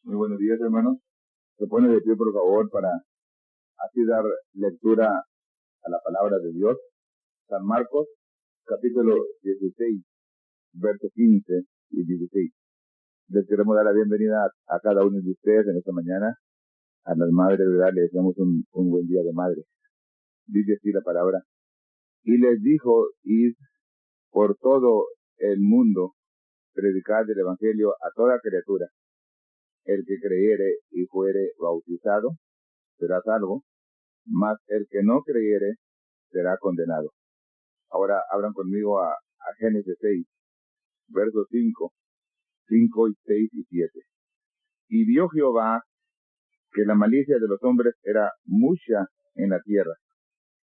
Muy buenos días, hermanos. Se pone de pie, por favor, para así dar lectura a la palabra de Dios. San Marcos, capítulo 16, versos 15 y 16. Les queremos dar la bienvenida a cada uno de ustedes en esta mañana. A las madres, ¿verdad? Les deseamos un buen día de madre. Dice así la palabra. Y les dijo, id por todo el mundo, predicad el evangelio a toda criatura. El que creyere y fuere bautizado será salvo, mas el que no creyere será condenado. Ahora abran conmigo a Génesis 6, versos 5 y 6 y 7. Y vio Jehová que la malicia de los hombres era mucha en la tierra,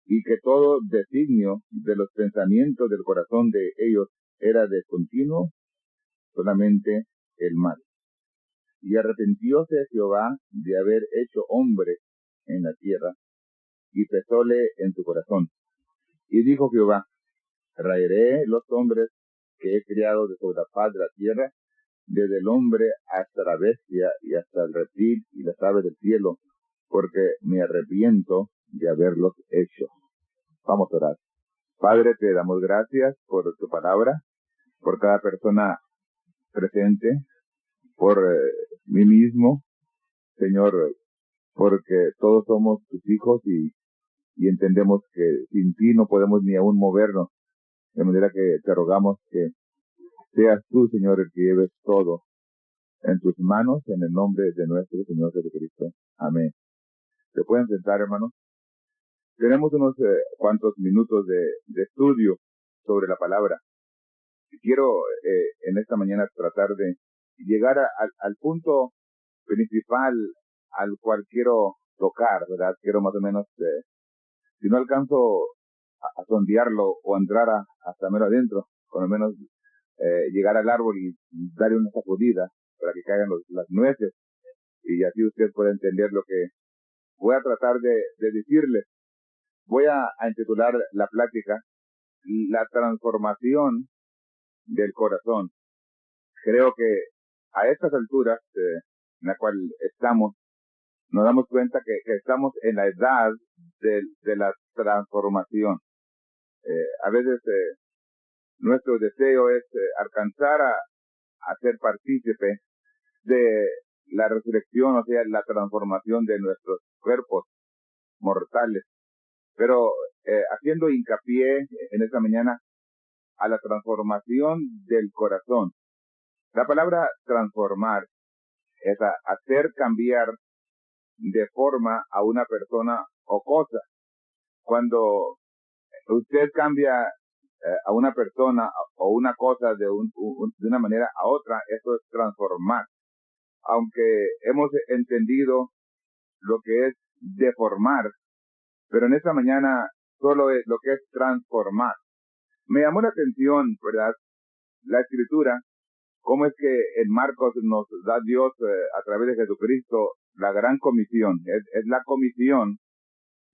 y que todo designio de los pensamientos del corazón de ellos era de continuo solamente el mal. Y arrepintióse Jehová de haber hecho hombre en la tierra, y pesóle en su corazón. Y dijo Jehová, raeré los hombres que he criado de sobre la faz de la tierra, desde el hombre hasta la bestia y hasta el reptil y las aves del cielo, porque me arrepiento de haberlos hecho. Vamos a orar. Padre, te damos gracias por tu palabra, por cada persona presente, por mí mismo, Señor, porque todos somos tus hijos y entendemos que sin ti no podemos ni aún movernos, de manera que te rogamos que seas tú, Señor, el que lleves todo en tus manos, en el nombre de nuestro Señor Jesucristo. Amén. ¿Se pueden sentar, hermanos? Tenemos unos cuantos minutos de estudio sobre la palabra. Quiero en esta mañana tratar de llegar al punto principal al cual quiero tocar, ¿verdad? Quiero más o menos, si no alcanzo a sondearlo o entrar hasta menos adentro, por lo menos llegar al árbol y darle una sacudida para que caigan las nueces, y así usted puede entender lo que voy a tratar de decirle. Voy a intitular la plática La transformación del corazón. Creo que a estas alturas en la cual estamos, nos damos cuenta que estamos en la edad de la transformación. A veces nuestro deseo es alcanzar a ser partícipe de la resurrección, o sea, la transformación de nuestros cuerpos mortales. Pero haciendo hincapié en esta mañana a la transformación del corazón. La palabra transformar es hacer cambiar de forma a una persona o cosa. Cuando usted cambia a una persona o una cosa de una manera a otra, eso es transformar. Aunque hemos entendido lo que es deformar, pero en esta mañana solo es lo que es transformar. Me llamó la atención, ¿verdad?, la escritura, cómo es que en Marcos nos da Dios a través de Jesucristo la gran comisión. Es la comisión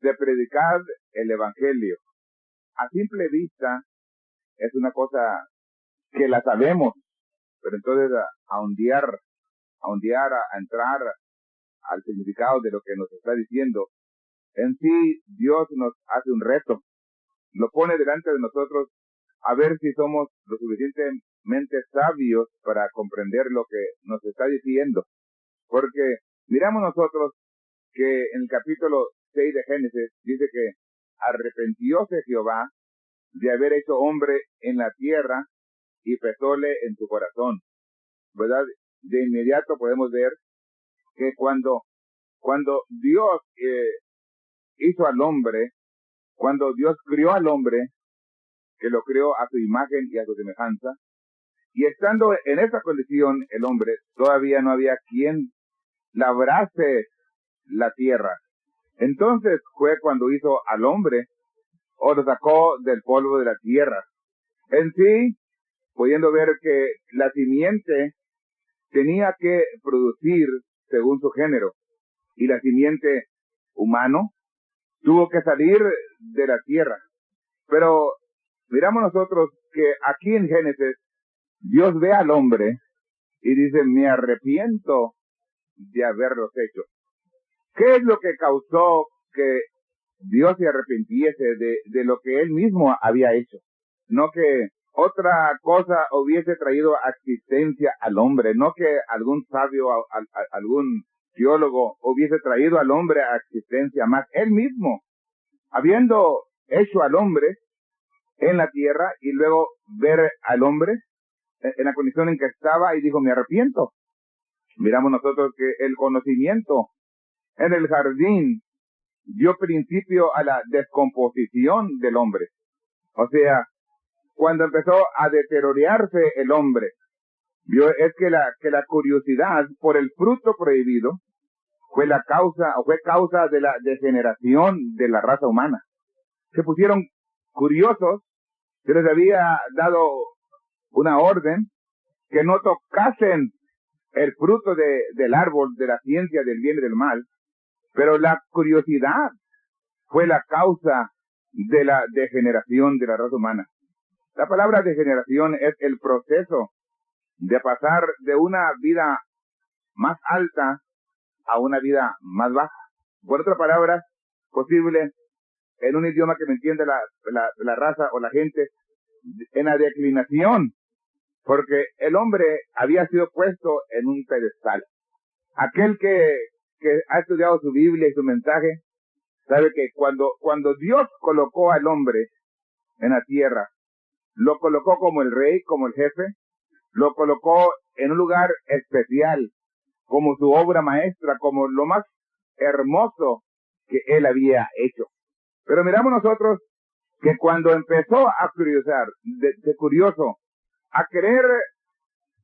de predicar el evangelio. A simple vista es una cosa que la sabemos, pero entonces a ondear, a entrar al significado de lo que nos está diciendo, en sí Dios nos hace un reto, lo pone delante de nosotros a ver si somos lo suficientemente sabios para comprender lo que nos está diciendo. Porque miramos nosotros que en el capítulo 6 de Génesis dice que arrepintióse Jehová de haber hecho hombre en la tierra y pesóle en su corazón, ¿verdad? De inmediato podemos ver que cuando Dios hizo al hombre, cuando Dios crió al hombre, que lo creó a su imagen y a su semejanza, y estando en esa condición el hombre, todavía no había quien labrase la tierra. Entonces fue cuando hizo al hombre, o lo sacó del polvo de la tierra. En sí, pudiendo ver que la simiente tenía que producir según su género, y la simiente humano tuvo que salir de la tierra. Pero miramos nosotros que aquí en Génesis, Dios ve al hombre y dice, me arrepiento de haberlos hecho. ¿Qué es lo que causó que Dios se arrepintiese de lo que él mismo había hecho? No que otra cosa hubiese traído a existencia al hombre, no que algún sabio, algún teólogo hubiese traído al hombre a existencia, más él mismo, habiendo hecho al hombre en la tierra y luego ver al hombre en la condición en que estaba y dijo, me arrepiento. Miramos nosotros que el conocimiento en el jardín dio principio a la descomposición del hombre. O sea, cuando empezó a deteriorarse el hombre, es que la curiosidad por el fruto prohibido fue causa de la degeneración de la raza humana. Se pusieron curiosos, se les había dado una orden que no tocasen el fruto del árbol de la ciencia del bien y del mal, pero la curiosidad fue la causa de la degeneración de la raza humana. La palabra degeneración es el proceso de pasar de una vida más alta a una vida más baja. Por otra palabra, posible en un idioma que me entienda la raza o la gente, en la declinación, porque el hombre había sido puesto en un pedestal. Aquel que ha estudiado su Biblia y su mensaje, sabe que cuando Dios colocó al hombre en la tierra, lo colocó como el rey, como el jefe, lo colocó en un lugar especial, como su obra maestra, como lo más hermoso que él había hecho. Pero miramos nosotros que cuando empezó a curiosar, de curioso, a querer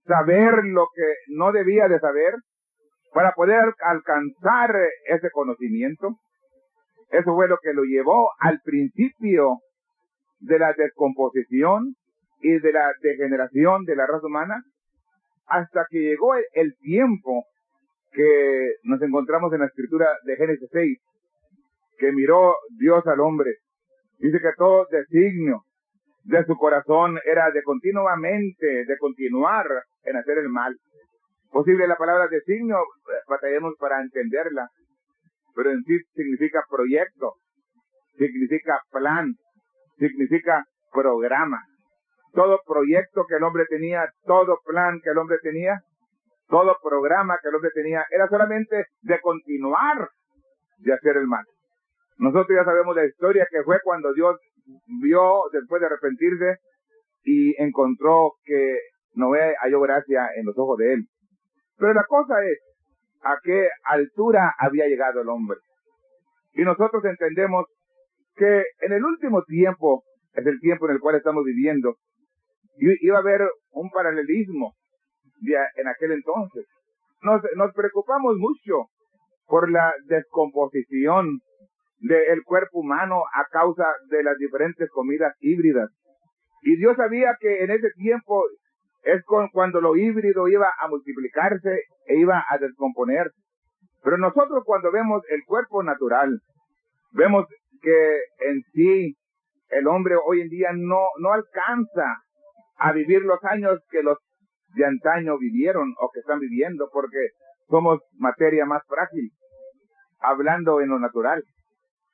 saber lo que no debía de saber, para poder alcanzar ese conocimiento, eso fue lo que lo llevó al principio de la descomposición y de la degeneración de la raza humana, hasta que llegó el tiempo que nos encontramos en la escritura de Génesis 6, que miró Dios al hombre. Dice que todo designio de su corazón era de continuar en hacer el mal. Posible la palabra designio, batallemos para entenderla, pero en sí significa proyecto, significa plan, significa programa. Todo proyecto que el hombre tenía, todo plan que el hombre tenía, todo programa que el hombre tenía, era solamente de continuar de hacer el mal. Nosotros ya sabemos la historia que fue cuando Dios vio, después de arrepentirse, y encontró que Noé halló gracia en los ojos de él. Pero la cosa es, ¿a qué altura había llegado el hombre? Y nosotros entendemos que en el último tiempo, es el tiempo en el cual estamos viviendo, iba a haber un paralelismo en aquel entonces. Nos preocupamos mucho por la descomposición del cuerpo humano a causa de las diferentes comidas híbridas. Y Dios sabía que en ese tiempo es cuando lo híbrido iba a multiplicarse e iba a descomponer. Pero nosotros cuando vemos el cuerpo natural, vemos que en sí el hombre hoy en día no alcanza a vivir los años que los de antaño vivieron o que están viviendo, porque somos materia más frágil, hablando en lo natural.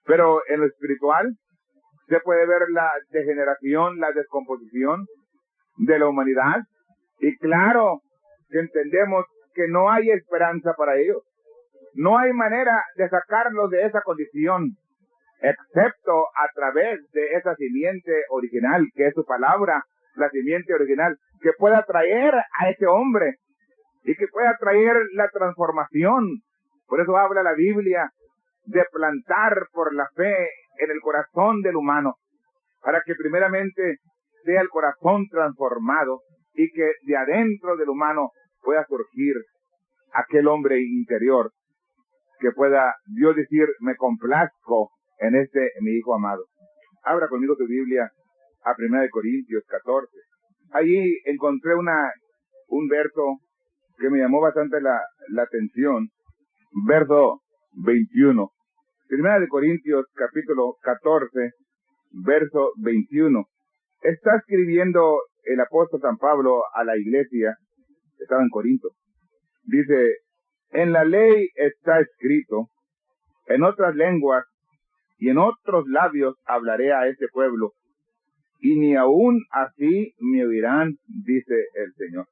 Pero en lo espiritual se puede ver la degeneración, la descomposición de la humanidad, y claro que entendemos que no hay esperanza para ellos. No hay manera de sacarlos de esa condición, excepto a través de esa simiente original, que es su palabra, la simiente original, que pueda traer a ese hombre y que pueda traer la transformación. Por eso habla la Biblia de plantar por la fe en el corazón del humano, para que primeramente sea el corazón transformado y que de adentro del humano pueda surgir aquel hombre interior que pueda Dios decir, me complazco en mi hijo amado. Abra conmigo tu Biblia a 1 Corintios 14. Allí encontré un verso que me llamó bastante la atención, verso 21. 1 Corintios capítulo 14, verso 21. Está escribiendo el apóstol San Pablo a la iglesia que estaba en Corinto. Dice, En la ley está escrito, en otras lenguas y en otros labios hablaré a este pueblo, y ni aun así me oirán, dice el Señor.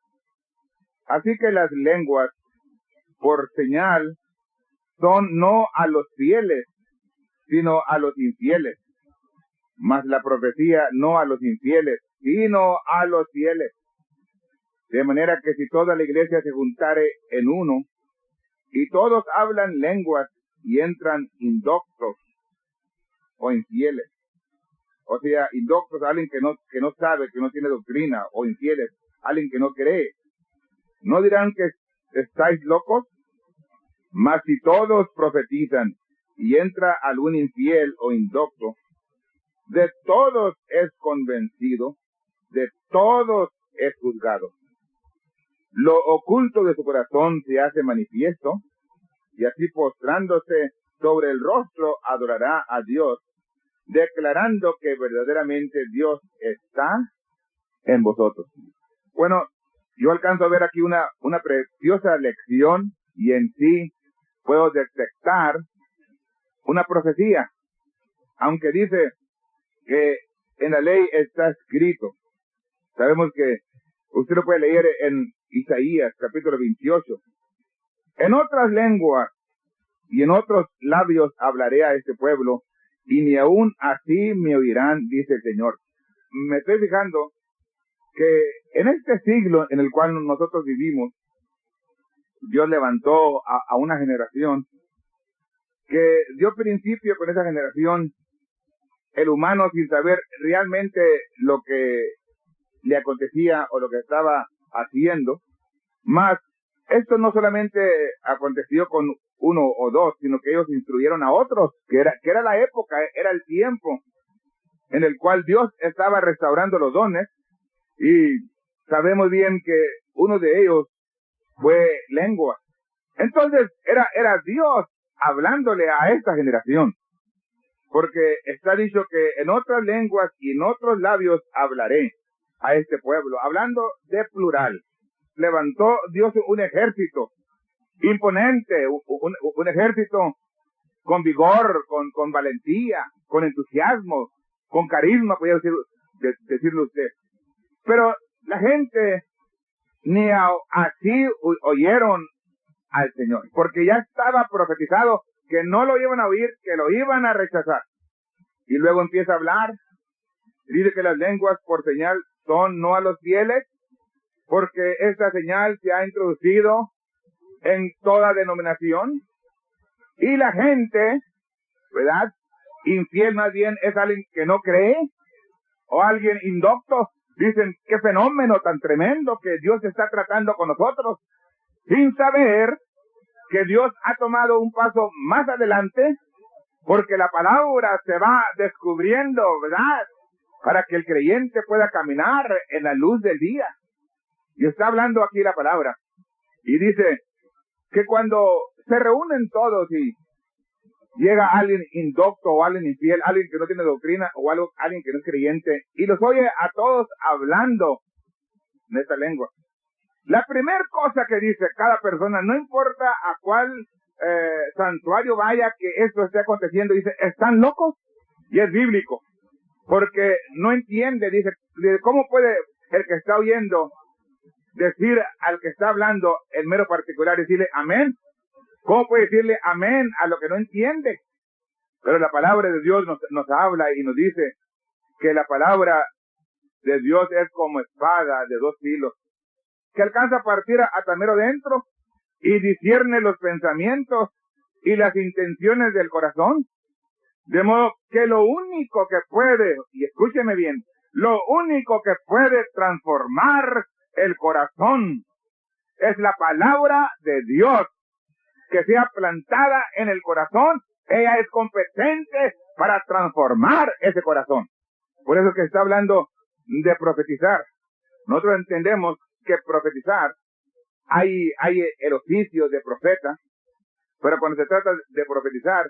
Así que las lenguas, por señal, son no a los fieles, sino a los infieles. Mas la profecía no a los infieles, sino a los fieles. De manera que si toda la iglesia se juntare en uno, y todos hablan lenguas y entran indoctos o infieles, o sea, indoctos, alguien que no sabe, que no tiene doctrina, o infieles, alguien que no cree, ¿no dirán que estáis locos? Mas si todos profetizan y entra algún infiel o indocto, de todos es convencido, de todos es juzgado. Lo oculto de su corazón se hace manifiesto, y así postrándose sobre el rostro adorará a Dios, declarando que verdaderamente Dios está en vosotros. Bueno, yo alcanzo a ver aquí una preciosa lección, y en sí puedo detectar una profecía, aunque dice que en la ley está escrito. Sabemos que usted lo puede leer en Isaías capítulo 28. En otras lenguas y en otros labios hablaré a este pueblo, y ni aun así me oirán, dice el Señor. Me estoy fijando que en este siglo en el cual nosotros vivimos, Dios levantó a una generación que dio principio con esa generación, el humano sin saber realmente lo que le acontecía o lo que estaba haciendo. Mas esto no solamente aconteció con uno o dos, sino que ellos instruyeron a otros, que era la época, era el tiempo en el cual Dios estaba restaurando los dones, y sabemos bien que uno de ellos fue lengua. Entonces era Dios hablándole a esta generación, porque está dicho que en otras lenguas y en otros labios hablaré a este pueblo, hablando de plural. Levantó Dios un ejército imponente, un ejército con vigor, con valentía, con entusiasmo, con carisma, podría decirlo usted. Pero la gente ni así oyeron al Señor, porque ya estaba profetizado que no lo iban a oír, que lo iban a rechazar. Y luego empieza a hablar, dice que las lenguas por señal son no a los fieles, porque esta señal se ha introducido en toda denominación, y la gente, ¿verdad? Infiel más bien es alguien que no cree, o alguien indocto. Dicen, qué fenómeno tan tremendo que Dios está tratando con nosotros, sin saber que Dios ha tomado un paso más adelante, porque la palabra se va descubriendo, ¿verdad? Para que el creyente pueda caminar en la luz del día. Y está hablando aquí la palabra. Y dice que cuando se reúnen todos y llega alguien indocto o alguien infiel, alguien que no tiene doctrina o alguien que no es creyente, y los oye a todos hablando en esta lengua, la primera cosa que dice cada persona, no importa a cuál santuario vaya que esto esté aconteciendo, dice, ¿están locos? Y es bíblico, porque no entiende, dice, ¿cómo puede el que está oyendo decir al que está hablando en mero particular, decirle amén? ¿Cómo puede decirle amén a lo que no entiende? Pero la palabra de Dios nos habla y nos dice que la palabra de Dios es como espada de dos filos, que alcanza a partir hasta mero dentro y discierne los pensamientos y las intenciones del corazón. De modo que lo único que puede, y escúcheme bien, lo único que puede transformar el corazón es la palabra de Dios, que sea plantada en el corazón. Ella es competente para transformar ese corazón. Por eso que está hablando de profetizar. Nosotros entendemos que profetizar, hay el oficio de profeta, pero cuando se trata de profetizar,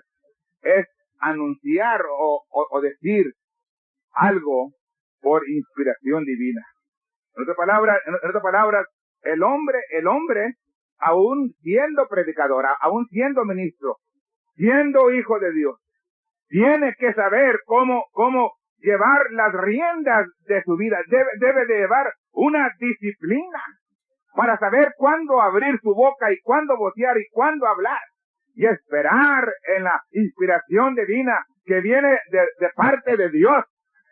es anunciar o decir algo por inspiración divina. En otras palabras, el hombre aún siendo predicador, aún siendo ministro, siendo hijo de Dios, tiene que saber cómo llevar las riendas de su vida. Debe de llevar una disciplina para saber cuándo abrir su boca y cuándo vocear y cuándo hablar. Y esperar en la inspiración divina que viene de parte de Dios.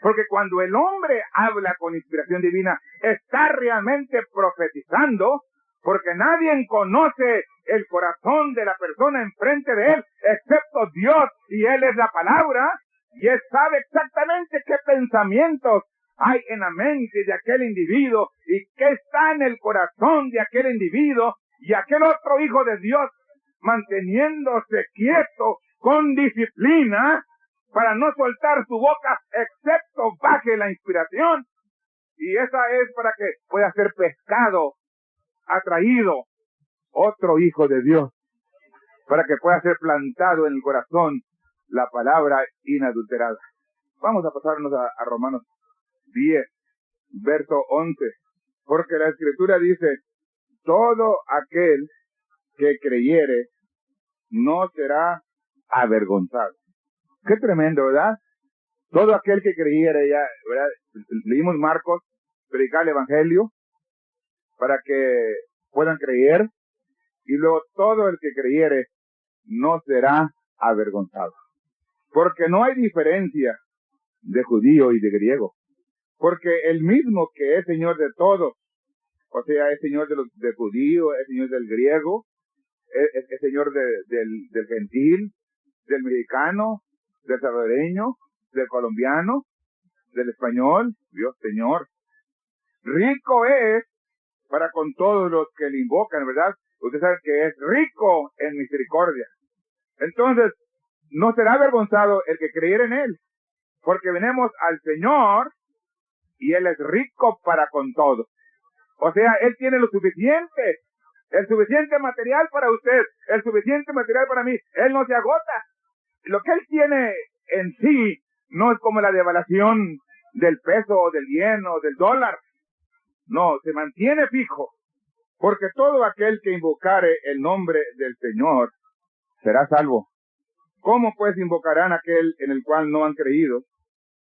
Porque cuando el hombre habla con inspiración divina, está realmente profetizando, porque nadie conoce el corazón de la persona enfrente de él, excepto Dios, y Él es la palabra, y Él sabe exactamente qué pensamientos hay en la mente de aquel individuo, y qué está en el corazón de aquel individuo, y aquel otro hijo de Dios, manteniéndose quieto, con disciplina, para no soltar su boca, excepto baje la inspiración, y esa es para que pueda ser pescado, atraído, otro hijo de Dios, para que pueda ser plantado en el corazón la palabra inadulterada. Vamos a pasarnos a Romanos 10, verso 11, porque la Escritura dice, todo aquel que creyere no será avergonzado. Qué tremendo, ¿verdad? Todo aquel que creyere, ya, ¿verdad? Leímos Marcos, predicar el Evangelio para que puedan creer, y luego todo el que creyere no será avergonzado. Porque no hay diferencia de judío y de griego. Porque el mismo que es Señor de todos, o sea, es Señor de judío, es Señor del griego, es Señor del gentil, del mexicano, del salvadoreño, del colombiano, del español, Dios Señor. Rico es para con todos los que le invocan, ¿verdad? Usted sabe que es rico en misericordia. Entonces, no será avergonzado el que creyera en Él, porque venimos al Señor y Él es rico para con todos. O sea, Él tiene lo suficiente, el suficiente material para usted, el suficiente material para mí. Él no se agota. Lo que Él tiene en sí no es como la devaluación del peso o del yen o del dólar. No, se mantiene fijo, porque todo aquel que invocare el nombre del Señor será salvo. ¿Cómo pues invocarán a aquel en el cual no han creído?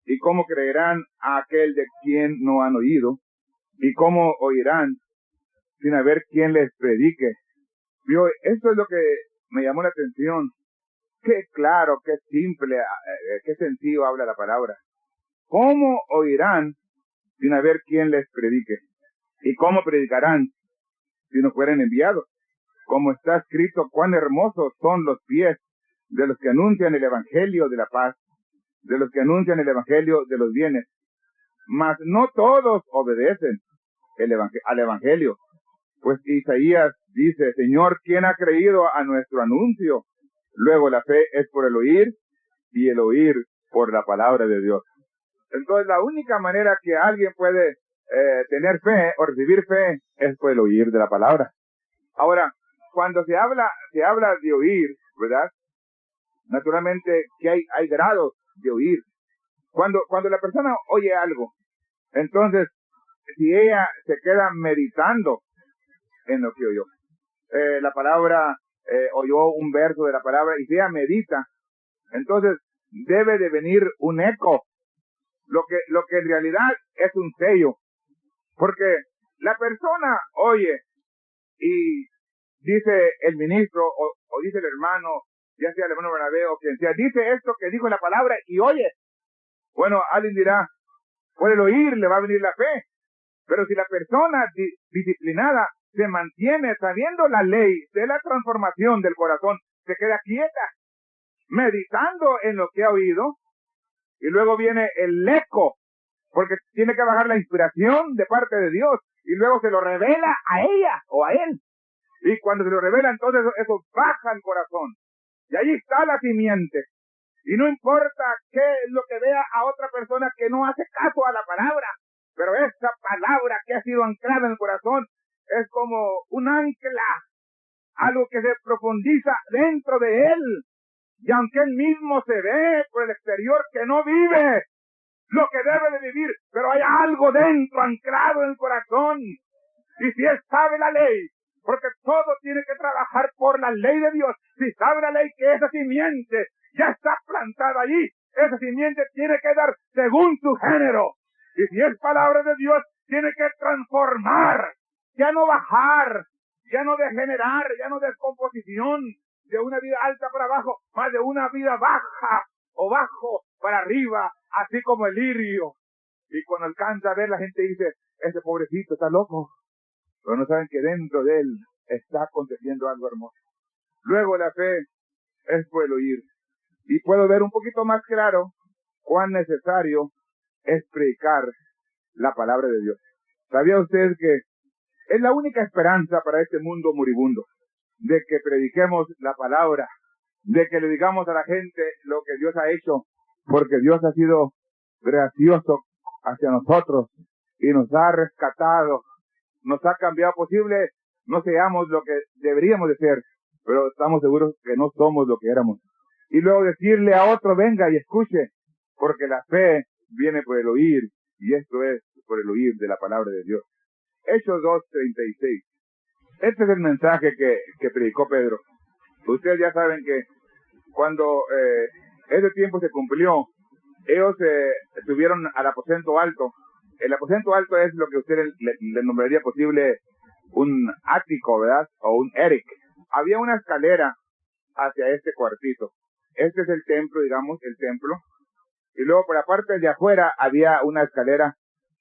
¿Y cómo creerán a aquel de quien no han oído? ¿Y cómo oirán sin haber quien les predique? Vio, esto es lo que me llamó la atención. Qué claro, qué simple, qué sencillo habla la palabra. ¿Cómo oirán sin haber quien les predique? ¿Y cómo predicarán si no fueren enviados? Como está escrito, cuán hermosos son los pies de los que anuncian el evangelio de la paz, de los que anuncian el evangelio de los bienes. Mas no todos obedecen al evangelio. Pues Isaías dice, Señor, ¿quién ha creído a nuestro anuncio? Luego la fe es por el oír, y el oír por la palabra de Dios. Entonces la única manera que alguien puede tener fe o recibir fe es por el oír de la palabra. Ahora, cuando se habla de oír, ¿verdad? Naturalmente que hay grados de oír. Cuando la persona oye algo, entonces, si ella se queda meditando en lo que oyó, la palabra, oyó un verso de la palabra, y si ella medita, entonces debe de venir un eco, lo que en realidad es un sello, porque la persona oye y dice el ministro o dice el hermano, ya sea el hermano Bernabé o quien sea, dice esto que dijo la palabra y oye. Bueno, alguien dirá, por el oír le va a venir la fe, pero si la persona disciplinada se mantiene sabiendo la ley de la transformación del corazón, se queda quieta, meditando en lo que ha oído, y luego viene el eco, porque tiene que bajar la inspiración de parte de Dios, y luego se lo revela a ella o a él. Y cuando se lo revela, entonces eso baja el corazón. Y ahí está la simiente. Y no importa qué es lo que vea a otra persona que no hace caso a la palabra, pero esa palabra que ha sido anclada en el corazón es como un ancla, algo que se profundiza dentro de él. Y aunque él mismo se ve por el exterior que no vive lo que debe de vivir, pero hay algo dentro anclado en el corazón. Y si él sabe la ley, porque todo tiene que trabajar por la ley de Dios. Si sabe la ley que esa simiente ya está plantada allí, esa simiente tiene que dar según su género. Y si es palabra de Dios, tiene que transformar, ya no bajar, ya no degenerar, ya no descomposición de una vida alta para abajo, más de una vida baja o bajo para arriba, así como el lirio. Y cuando alcanza a ver, la gente dice, ese pobrecito está loco, pero no saben que dentro de él está aconteciendo algo hermoso. Luego la fe es por el oír. Y puedo ver un poquito más claro cuán necesario es predicar la palabra de Dios. ¿Sabía usted que es la única esperanza para este mundo moribundo? De que prediquemos la palabra, de que le digamos a la gente lo que Dios ha hecho, porque Dios ha sido gracioso hacia nosotros y nos ha rescatado, nos ha cambiado. Posible no seamos lo que deberíamos de ser, pero estamos seguros que no somos lo que éramos. Y luego decirle a otro, venga y escuche, porque la fe viene por el oír, y esto es por el oír de la palabra de Dios. Hechos 2:36. Este es el mensaje que predicó Pedro. Ustedes ya saben que cuando ese tiempo se cumplió, ellos subieron al aposento alto. El aposento alto es lo que usted le nombraría posible un ático, ¿verdad? O un eric. Había una escalera hacia este cuartito. Este es el templo, digamos, el templo. Y luego por la parte de afuera había una escalera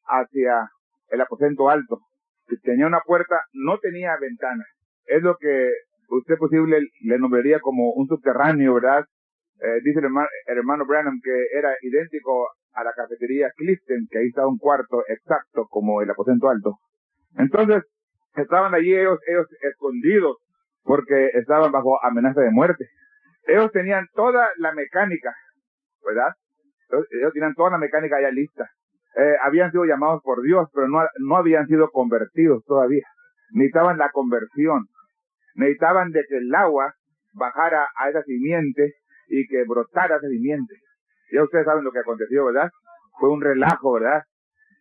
hacia el aposento alto. Que tenía una puerta, no tenía ventana. Es lo que usted posible le nombraría como un subterráneo, ¿verdad? Dice el hermano Branham que era idéntico a la cafetería Clifton, que ahí estaba un cuarto exacto como el aposento alto. Entonces, estaban allí ellos escondidos porque estaban bajo amenaza de muerte. Ellos tenían toda la mecánica, ¿verdad? Ellos tenían toda la mecánica ya lista. Habían sido llamados por Dios, pero no habían sido convertidos todavía. Necesitaban la conversión. Necesitaban de que el agua bajara a esa simiente y que brotara esa simiente. Ya ustedes saben lo que aconteció, ¿verdad? Fue un relajo, ¿verdad?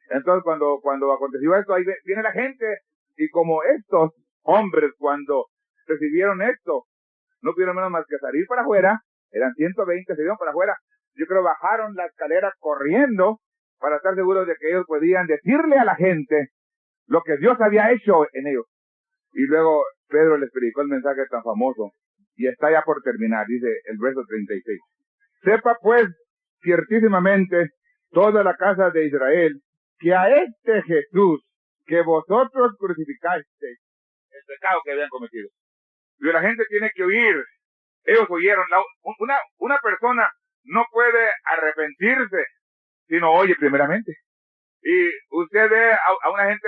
Entonces cuando aconteció esto, ahí viene la gente, y como estos hombres cuando recibieron esto, no pudieron menos más que salir para afuera, eran 120, se dieron para afuera. Yo creo bajaron la escalera corriendo para estar seguros de que ellos podían decirle a la gente lo que Dios había hecho en ellos. Y luego Pedro les predicó el mensaje tan famoso, y está ya por terminar, dice el verso 36. Sepa pues ciertísimamente toda la casa de Israel que a este Jesús que vosotros crucificasteis, el pecado que habían cometido. Y la gente tiene que oír. Ellos oyeron. Una persona no puede arrepentirse si no oye primeramente. Y usted ve a una gente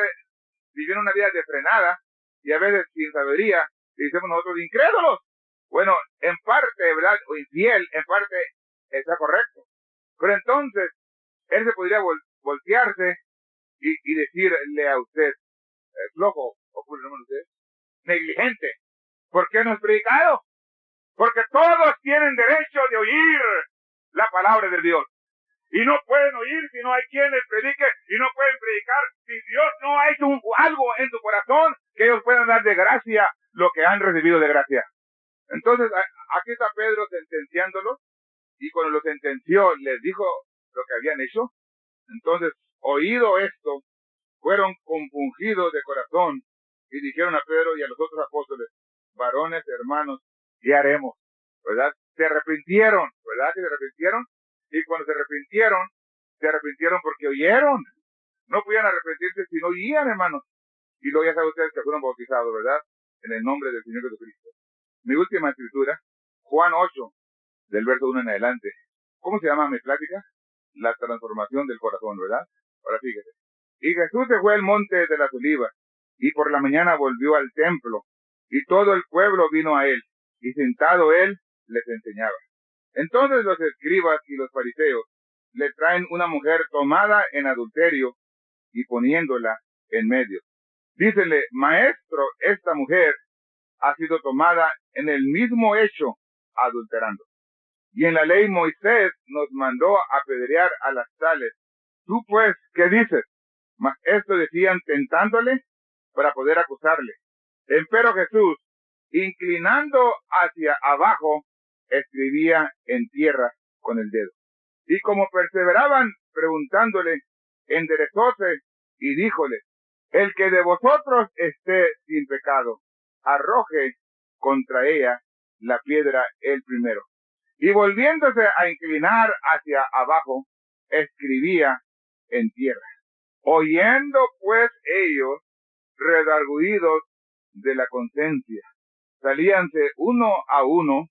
viviendo una vida desfrenada y a veces sin sabiduría, y decimos nosotros incrédulos. Bueno, en parte, ¿verdad? O infiel, en parte está correcto. Pero entonces, él se podría voltearse y decirle a usted, flojo, o por nombre usted, negligente. ¿Por qué no es predicado? Porque todos tienen derecho de oír la palabra de Dios. Y no pueden oír si no hay quien les predique, y no pueden predicar si Dios no ha hecho algo en su corazón que ellos puedan dar de gracia lo que han recibido de gracia. Entonces, aquí está Pedro sentenciándolos, y cuando los sentenció, les dijo lo que habían hecho. Entonces, oído esto, fueron compungidos de corazón y dijeron a Pedro y a los otros apóstoles, varones, hermanos, ¿qué haremos? ¿Verdad? Se arrepintieron, ¿verdad? Que se arrepintieron. Y cuando se arrepintieron porque oyeron. No podían arrepentirse si no oían, hermanos. Y luego ya saben ustedes que fueron bautizados, ¿verdad? En el nombre del Señor Jesucristo. Mi última escritura, Juan 8, del verso 1 en adelante. ¿Cómo se llama mi plática? La transformación del corazón, ¿verdad? Ahora fíjese. Y Jesús se fue al monte de las olivas, y por la mañana volvió al templo, y todo el pueblo vino a él, y sentado él, les enseñaba. Entonces los escribas y los fariseos le traen una mujer tomada en adulterio, y poniéndola en medio. Dícenle, maestro, esta mujer ha sido tomada en el mismo hecho, adulterando. Y en la ley Moisés nos mandó apedrear a las tales. Tú pues, ¿qué dices? Mas esto decían tentándole para poder acusarle. Empero Jesús, inclinando hacia abajo, escribía en tierra con el dedo. Y como perseveraban preguntándole, enderezóse y díjole, el que de vosotros esté sin pecado, arroje contra ella la piedra el primero. Y volviéndose a inclinar hacia abajo, escribía en tierra. Oyendo pues ellos, redarguidos de la conciencia, salíanse uno a uno,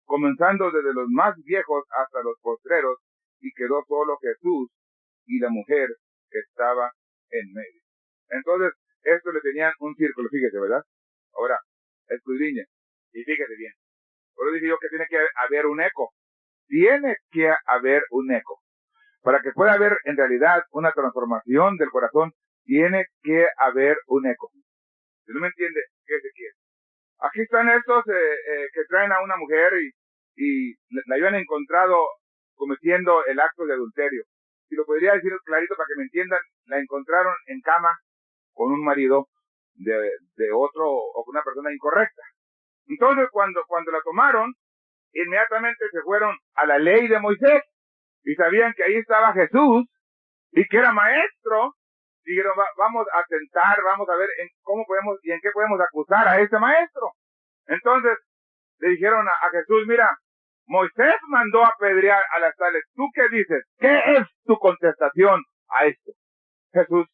comenzando desde los más viejos hasta los postreros, y quedó solo Jesús y la mujer que estaba en medio. Entonces, esto le tenían un círculo, fíjese, ¿verdad? Ahora, escudriñe, y fíjese bien. Por eso dije yo que tiene que haber un eco. Tiene que haber un eco. Para que pueda haber en realidad una transformación del corazón, tiene que haber un eco. Si no me entiende, ¿qué se quiere? Aquí están estos que traen a una mujer y la habían encontrado cometiendo el acto de adulterio. Si lo podría decir clarito para que me entiendan, la encontraron en cama con un marido de otro o con una persona incorrecta. Entonces, cuando la tomaron, inmediatamente se fueron a la ley de Moisés y sabían que ahí estaba Jesús y que era maestro. Dijeron, vamos a tentar, vamos a ver en cómo podemos y en qué podemos acusar a este maestro. Entonces le dijeron a Jesús, mira, Moisés mandó apedrear a las tales. ¿Tú qué dices? ¿Qué es tu contestación a esto? Jesús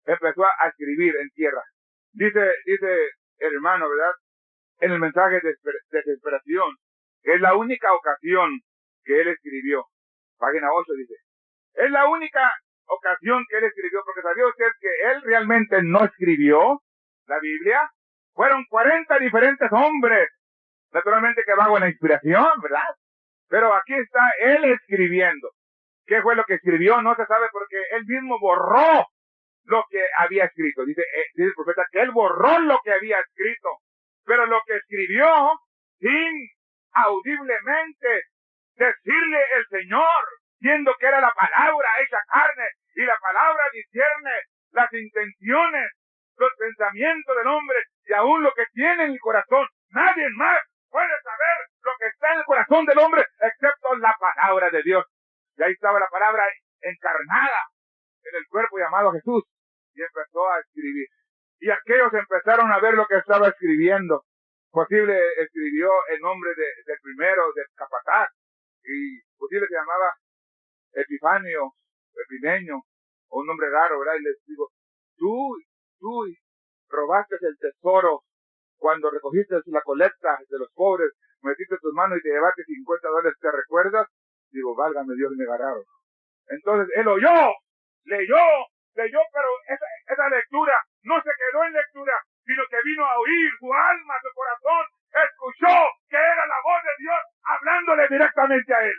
empezó a escribir en tierra. Dice el hermano, ¿verdad? En el mensaje de desesperación, que es la única ocasión que él escribió. Página 8 dice, es la única ocasión que él escribió, porque sabía usted que él realmente no escribió la Biblia. Fueron 40 diferentes hombres, naturalmente que bajo la inspiración, ¿verdad? Pero aquí está él escribiendo. ¿Qué fue lo que escribió? No se sabe porque él mismo borró lo que había escrito. Dice el profeta que él borró lo que había escrito, pero lo que escribió sin audiblemente decirle el Señor, viendo que era la palabra hecha carne, y la palabra discierne las intenciones, los pensamientos del hombre, y aún lo que tiene en el corazón. Nadie más puede saber lo que está en el corazón del hombre, excepto la palabra de Dios. Y ahí estaba la palabra encarnada en el cuerpo llamado Jesús, y empezó a escribir. Y aquellos empezaron a ver lo que estaba escribiendo. Posible escribió el nombre del primero, del capataz, y posible se llamaba Epifanio, Epimenio, o un nombre raro, ¿verdad? Y les digo, tú robaste el tesoro cuando recogiste la colecta de los pobres, metiste tus manos y te llevaste $50, ¿te recuerdas? Digo, válgame Dios, me agarraron. Entonces él leyó, pero esa lectura no se quedó en lectura, sino que vino a oír, su alma, su corazón, escuchó que era la voz de Dios hablándole directamente a él.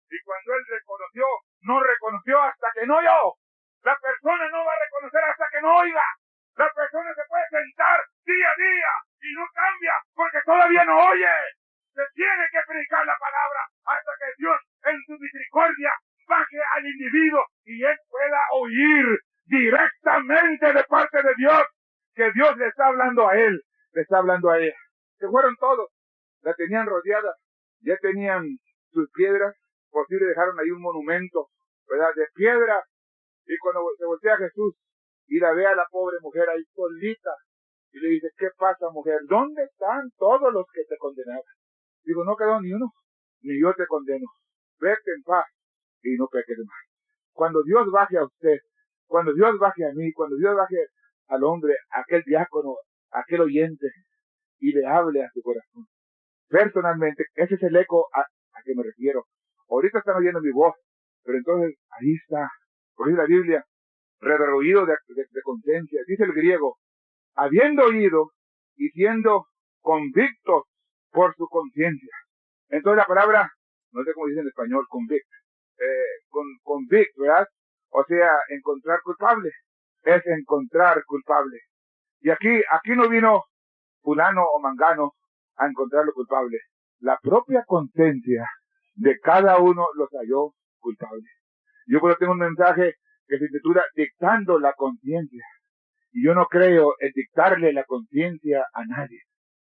Y cuando él reconoció, no reconoció hasta que no oyó. La persona no va a reconocer hasta que no oiga. La persona se puede sentar día a día y no cambia porque todavía no oye. Se tiene que predicar la palabra hasta que Dios en su misericordia baje al individuo y él pueda oír directamente de parte de Dios que Dios le está hablando a él, le está hablando a ella. Se fueron todos, la tenían rodeada, ya tenían sus piedras, posible dejaron ahí un monumento, ¿verdad? De piedra, y cuando se voltea Jesús y la ve a la pobre mujer ahí solita, y le dice, ¿qué pasa, mujer? ¿Dónde están todos los que te condenaron? Digo, no quedó ni uno, ni yo te condeno. Vete en paz y no peques más. Cuando Dios baje a usted, cuando Dios baje a mí, cuando Dios baje al hombre, a aquel diácono, a aquel oyente, y le hable a su corazón. Personalmente, ese es el eco a que me refiero. Ahorita están oyendo mi voz, pero entonces ahí está, por ahí la Biblia, redarguido de conciencia. Dice el griego, habiendo oído y siendo convictos por su conciencia. Entonces la palabra, no sé cómo dice en español, convict, convict, ¿verdad? O sea, encontrar culpable, es encontrar culpable. Y aquí no vino fulano o mangano a encontrarlo culpable. La propia conciencia de cada uno los halló culpable. Yo por eso tengo un mensaje que se titula Dictando la conciencia. Y yo no creo en dictarle la conciencia a nadie,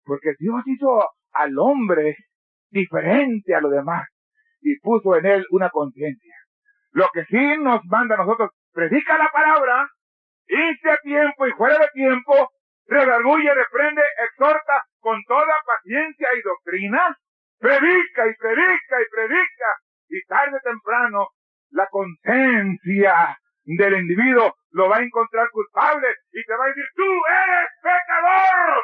porque Dios hizo al hombre diferente a los demás y puso en él una conciencia. Lo que sí nos manda a nosotros, predica la palabra, irse a tiempo y fuera de tiempo, redarguye, reprende, exhorta con toda paciencia y doctrina, predica y predica y predica, y tarde o temprano la conciencia del individuo lo va a encontrar culpable y te va a decir, tú eres pecador,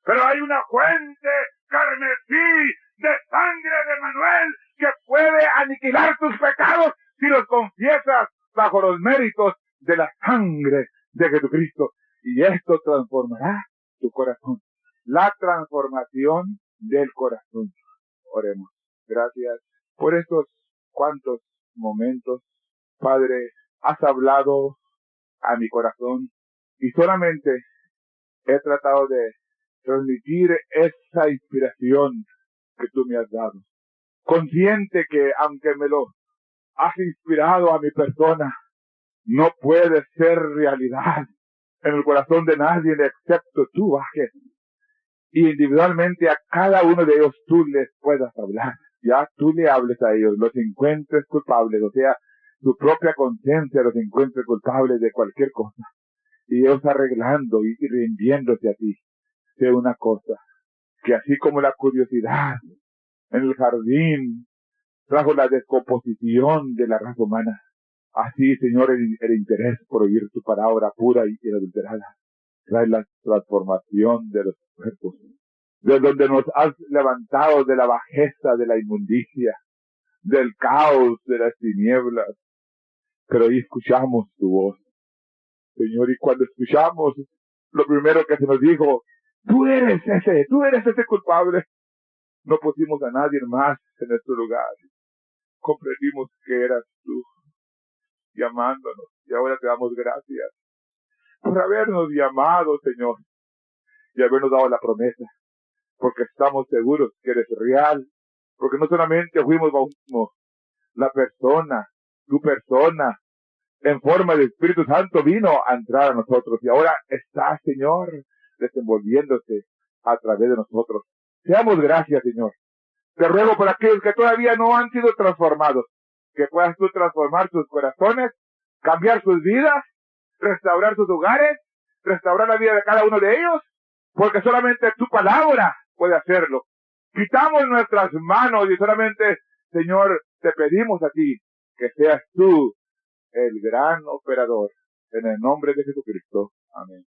pero hay una fuente carmesí de sangre de Manuel que puede aniquilar tus pecados si los confiesas bajo los méritos de la sangre de Jesucristo. Y esto transformará tu corazón. La transformación del corazón. Oremos. Gracias por estos cuantos momentos. Padre, has hablado a mi corazón y solamente he tratado de transmitir esa inspiración que tú me has dado. Consciente que aunque me lo has inspirado a mi persona, no puede ser realidad en el corazón de nadie excepto tú, Ángel. Y individualmente a cada uno de ellos tú les puedas hablar. Ya tú le hables a ellos, los encuentres culpables, o sea, su propia conciencia los encuentre culpables de cualquier cosa. Y ellos arreglando y rindiéndose a ti. Sé una cosa, que así como la curiosidad en el jardín trajo la descomposición de la raza humana, así, Señor, el interés por oír tu palabra pura y adulterada trae la transformación de los cuerpos, de donde nos has levantado de la bajeza, de la inmundicia, del caos, de las tinieblas, pero hoy escuchamos tu voz, Señor, y cuando escuchamos, lo primero que se nos dijo, tú eres ese culpable. No pusimos a nadie más en nuestro lugar. Comprendimos que eras tú, llamándonos, y ahora te damos gracias por habernos llamado, Señor, y habernos dado la promesa, porque estamos seguros que eres real, porque no solamente fuimos bautismo, la persona, tu persona, en forma de Espíritu Santo vino a entrar a nosotros, y ahora está, Señor, desenvolviéndose a través de nosotros. Te damos gracias, Señor. Te ruego por aquellos que todavía no han sido transformados, que puedas tú transformar sus corazones, cambiar sus vidas, restaurar sus hogares, restaurar la vida de cada uno de ellos, porque solamente tu palabra puede hacerlo. Quitamos nuestras manos y solamente, Señor, te pedimos a ti que seas tú el gran operador. En el nombre de Jesucristo. Amén.